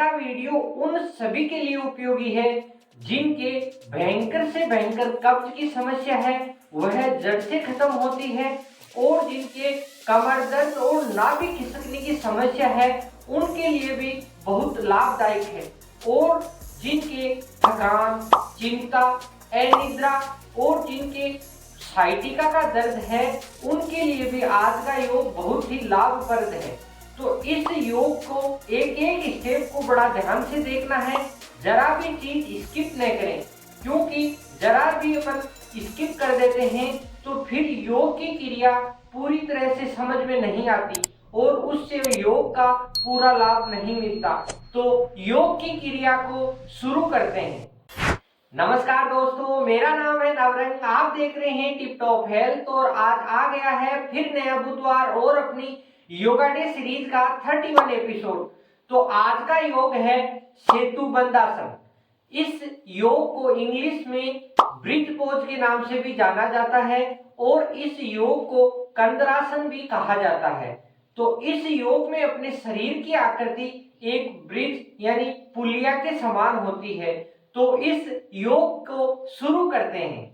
का वीडियो उन सभी के लिए उपयोगी है जिनके भयंकर से भयंकर कब्ज की समस्या है वह जड़ से खत्म होती है और जिनके कमर दर्द और नाभि खिसकने की समस्या है उनके लिए भी बहुत लाभदायक है और जिनके थकान, चिंता, अनिद्रा और जिनके साइटिका का दर्द है उनके लिए भी आज का योग बहुत ही लाभप्रद है। तो इस योग को एक एक स्टेप को बड़ा ध्यान से देखना है, जरा भी चीज स्किप न करें, क्योंकि जरा भी अपन स्किप कर देते हैं तो फिर योग की क्रिया पूरी तरह से समझ में नहीं आती और उससे योग का पूरा लाभ नहीं मिलता। तो योग की क्रिया को शुरू करते हैं। नमस्कार दोस्तों, मेरा नाम है नवरंग, आप देख रहे हैं टिप टॉप हेल्थ और आज आ गया है फिर नया बुधवार और अपनी योगा डे सीरीज का 31 एपिसोड। तो आज का योग है सेतु बंदासन। इस योग को इंग्लिश में ब्रिज पोज के नाम से भी जाना जाता है और इस योग को कंदरासन भी कहा जाता है। तो इस योग में अपने शरीर की आकृति एक ब्रिज यानी पुलिया के समान होती है। तो इस योग को शुरू करते हैं।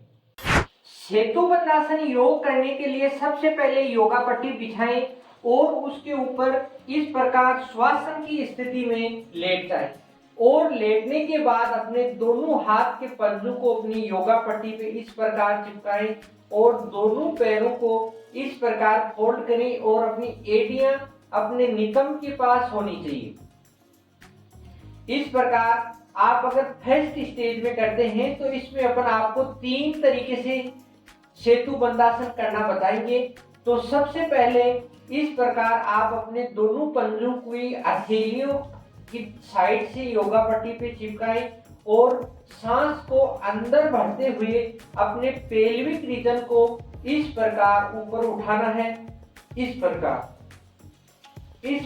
सेतु बंदासन योग करने के लिए सबसे पहले योगा पट्टी बिछाएं और उसके ऊपर इस प्रकार श्वासन की स्थिति में लेट जाएं और लेटने के बाद अपने दोनों हाथ के पंजों को अपनी योगा पट्टी पे इस प्रकार चिपकाएं और दोनों पैरों को इस प्रकार फोल्ड करें और अपनी एड़ियां अपने नितंब के पास होनी चाहिए। इस प्रकार आप अगर फर्स्ट स्टेज में करते हैं तो इसमें अपन आपको 3 तरीके से सेतु बंदासन करना बताएंगे। तो सबसे पहले इस प्रकार आप अपने दोनों पंजों की हथेलियों की साइड से योगा पट्टी पे चिपकाएं और सांस को अंदर भरते हुए अपने पेल्विक रीजन को इस प्रकार ऊपर उठाना है। इस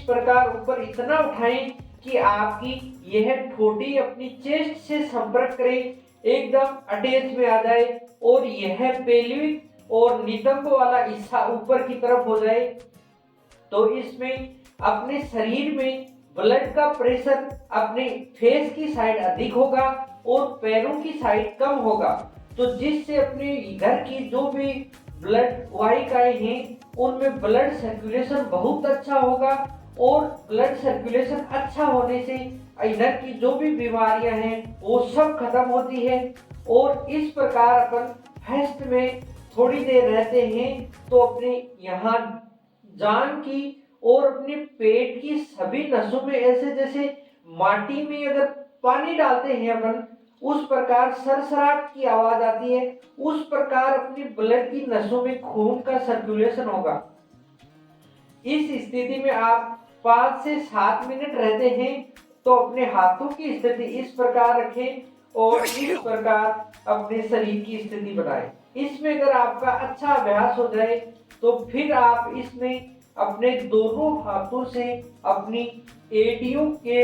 प्रकार ऊपर इतना उठाएं कि आपकी यह ठोड़ी अपनी चेस्ट से संपर्क करे, एकदम अटैच में आ जाए और यह पेल्विक और नितंब वाला हिस्सा ऊपर की तरफ हो जाए। तो इसमें अपने शरीर में ब्लड का प्रेशर अपने फेस की साइड अधिक होगा और पैरों की साइड कम होगा। तो जिससे अपने इधर की जो भी ब्लड वाहिकाएं हैं उनमें ब्लड सर्कुलेशन बहुत अच्छा होगा और ब्लड सर्कुलेशन अच्छा होने से इधर की जो भी बीमारियां हैं वो सब खत्म होती है। और इस प्रकार अपन फर्स्ट में थोड़ी देर रहते हैं तो अपने यहाँ जान की और अपने पेट की सभी नसों में ऐसे जैसे माटी में अगर पानी डालते हैं अपन उस प्रकार सरसराहट की आवाज आती है, उस प्रकार अपनी ब्लड की नसों में खून का सर्कुलेशन होगा। इस स्थिति में आप 5 से 7 मिनट रहते हैं तो अपने हाथों की स्थिति इस प्रकार रखें और इस प्रकार अपने शरीर की स्थिति बनाएं। इसमें अगर आपका अच्छा अभ्यास हो जाए तो फिर आप इसमें अपने दोनों हाथों से अपनी एड़ियों के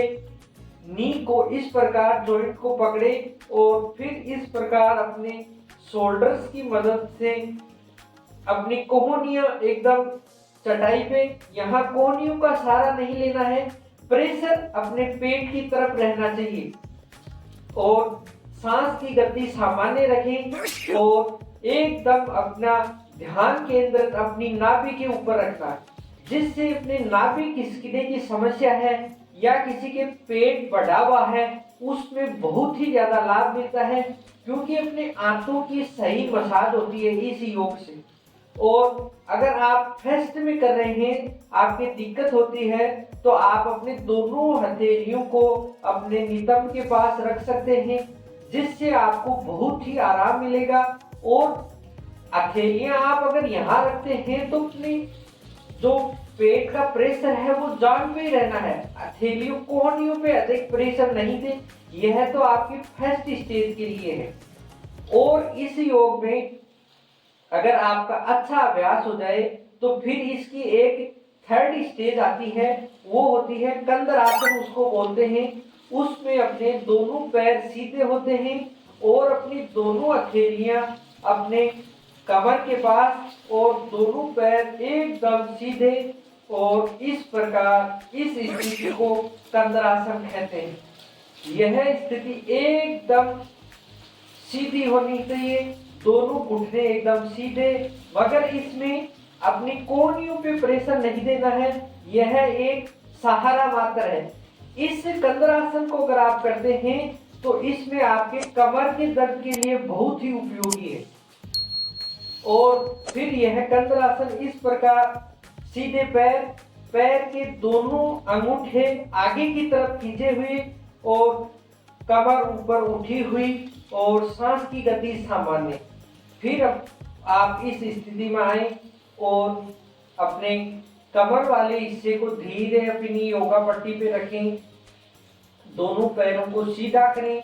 नी को इस प्रकार जॉइंट को पकड़े और फिर इस प्रकार अपने शोल्डर्स की मदद से अपनी कोहनियां एकदम चटाई पे, यहाँ कोहनियों का सहारा नहीं लेना है, प्रेशर अपने पेट की तरफ रहना चाहिए और सांस की गति सामान्य रखें और एकदम अपना ध्यान केंद्र अपनी नाभि के ऊपर रखना है, जिससे अपने नाभि खिसकने की समस्या है या किसी के पेट बढ़ा हुआ है उसमें बहुत ही ज्यादा लाभ मिलता है, क्योंकि अपने आंतों की सही मसाज होती है इस योग से। और अगर आप फर्स्ट में कर रहे हैं, आपकी दिक्कत होती है तो आप अपने दोनों हथेलियों को अपने नितंब के पास रख सकते हैं, जिससे आपको बहुत ही आराम मिलेगा। और हथेलियां आप अगर यहाँ रखते हैं तो अपनी जो पेट का प्रेशर है वो जान पे ही रहना है, हथेलियों कोहनियों पे अधिक प्रेशर नहीं दे। यह तो आपकी फर्स्ट स्टेज के लिए है। और इस योग में अगर आपका अच्छा अभ्यास हो जाए तो फिर इसकी एक थर्ड स्टेज आती है, वो होती है कंदरासन उसको बोलते हैं। उसमें अपने दोनों पैर सीधे होते हैं और अपनी दोनों हथेलियां अपने कमर के पास और दोनों पैर एकदम सीधे और इस प्रकार इस स्थिति को कंदरासन कहते हैं। यह स्थिति एकदम सीधी होनी चाहिए, दोनों घुटने एकदम सीधे, मगर इसमें अपनी कोहनियों पे प्रेशर नहीं देना है, यह एक सहारा मात्र है। इस कंदरासन को अगर आप करते हैं तो इसमें आपके कमर के दर्द के लिए बहुत ही उपयोगी है। और फिर यह कंदरासन इस प्रकार सीधे पैर के दोनों अंगूठे आगे की तरफ खींचे हुए और कमर ऊपर उठी हुई और सांस की गति सामान्य। फिर आप इस स्थिति में आए और अपने कमर वाले हिस्से को धीरे अपनी योगा पट्टी पे रखें, दोनों पैरों को सीधा करें,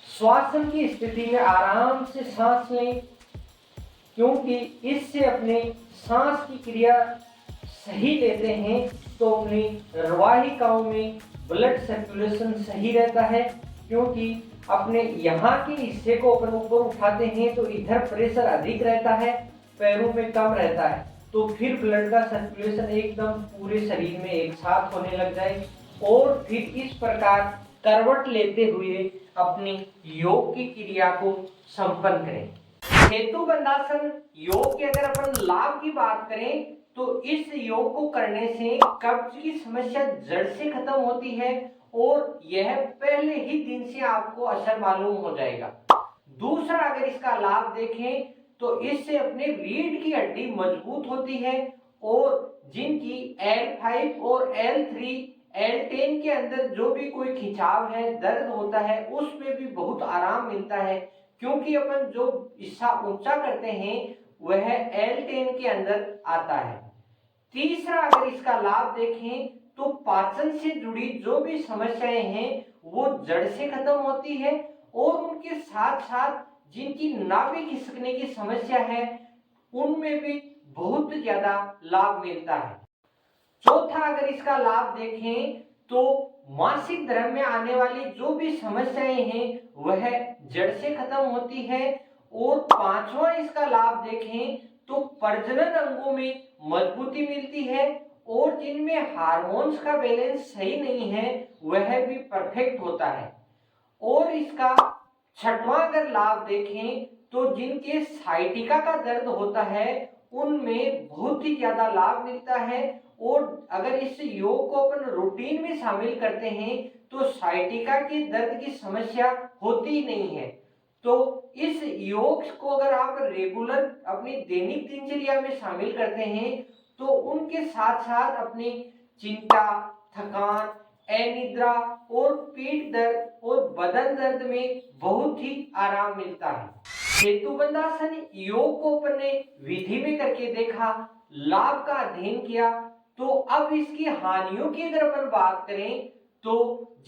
श्वासन की स्थिति में आराम से सांस लें, क्योंकि इससे अपने सांस की क्रिया सही लेते हैं तो अपनी वाहिकाओं में ब्लड सर्कुलेशन सही रहता है। क्योंकि अपने यहाँ के हिस्से को अपन ऊपर उठाते हैं तो इधर प्रेशर अधिक रहता है, पैरों में कम रहता है, तो फिर ब्लड का सर्कुलेशन एकदम पूरे शरीर में एक साथ होने लग जाए। और फिर इस प्रकार करवट लेते हुए अपनी योग की क्रिया को संपन्न करें। सेतु बंधासन योग के अगर अपन लाभ की बात करें तो इस योग को करने से कब्ज की समस्या जड़ से खत्म होती है और यह पहले ही दिन से आपको असर मालूम हो जाएगा। दूसरा, अगर इसका लाभ देखें तो इससे अपने रीढ़ की हड्डी मजबूत होती है और जिनकी L5 और L3 L10 के अंदर जो भी कोई खिंचाव है, दर्द होता है, उसमें भी बहुत आराम मिलता है। क्योंकि अपन जो हिस्सा ऊंचा करते हैं वह L10 के अंदर आता है। तीसरा, अगर इसका लाभ देखें तो पाचन से जुड़ी जो भी समस्याएं हैं वो जड़ से खत्म होती है और उनके साथ साथ जिनकी नाभि खिसकने की समस्या है उनमें भी बहुत ज्यादा लाभ मिलता है। चौथा, अगर इसका लाभ देखें तो मासिक धर्म में आने वाली जो भी समस्याएं हैं वह जड़ से खत्म होती है। और पांचवा, इसका लाभ देखें तो प्रजनन अंगों में मजबूती मिलती है और जिनमें हार्मोन्स का बैलेंस सही नहीं है वह भी परफेक्ट होता है। और इसका छठवां अगर लाभ देखें तो जिनके साइटिका का दर्द होता है उनमें बहुत ही ज्यादा लाभ मिलता है। और अगर इस योग को अपन रूटीन में शामिल करते हैं तो साइटिका के दर्द की समस्या होती ही नहीं है। तो इस योग को अगर आप रेगुलर अपनी दैनिक दिनचर्या में शामिल करते हैं तो उनके साथ साथ अपनी चिंता, थकान, अनिद्रा और पीठ दर्द और बदन दर्द में बहुत ही आराम मिलता है। सेतु बंधासन योग को अपन ने विधि में करके देखा, लाभ का अध्ययन किया, तो अब इसकी हानियों की अगर अपन बात करें तो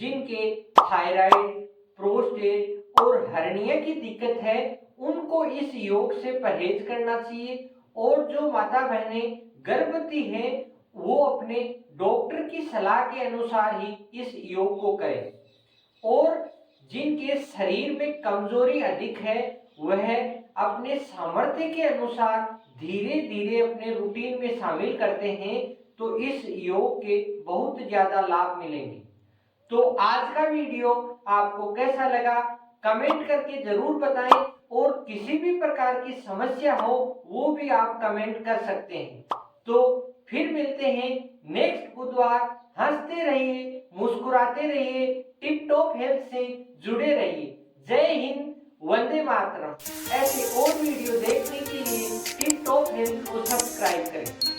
जिनके थायराइड, प्रोस्टेट और हर्निया की दिक्कत है उनको इस योग से परहेज करना चाहिए। और जो माता बहनें गर्भवती हैं वो अपने डॉक्टर की सलाह के अनुसार ही इस योग को करें। और जिनके शरीर में कमजोरी अधिक है वह अपने सामर्थ्य के अनुसार धीरे धीरे अपने रूटीन में शामिल करते हैं तो इस योग के बहुत ज्यादा लाभ मिलेंगे। तो आज का वीडियो आपको कैसा लगा कमेंट करके जरूर बताएं और किसी भी प्रकार की समस्या हो वो भी आप कमेंट कर सकते हैं। तो फिर मिलते हैं नेक्स्ट बुधवार। हंसते रहिए, मुस्कुराते रहिए, टिप टॉप हेल्थ से जुड़े रहिए। जय हिंद, वंदे मातरम। ऐसे और वीडियो देखने के लिए टिप टॉप हेल्थ को सब्सक्राइब करें।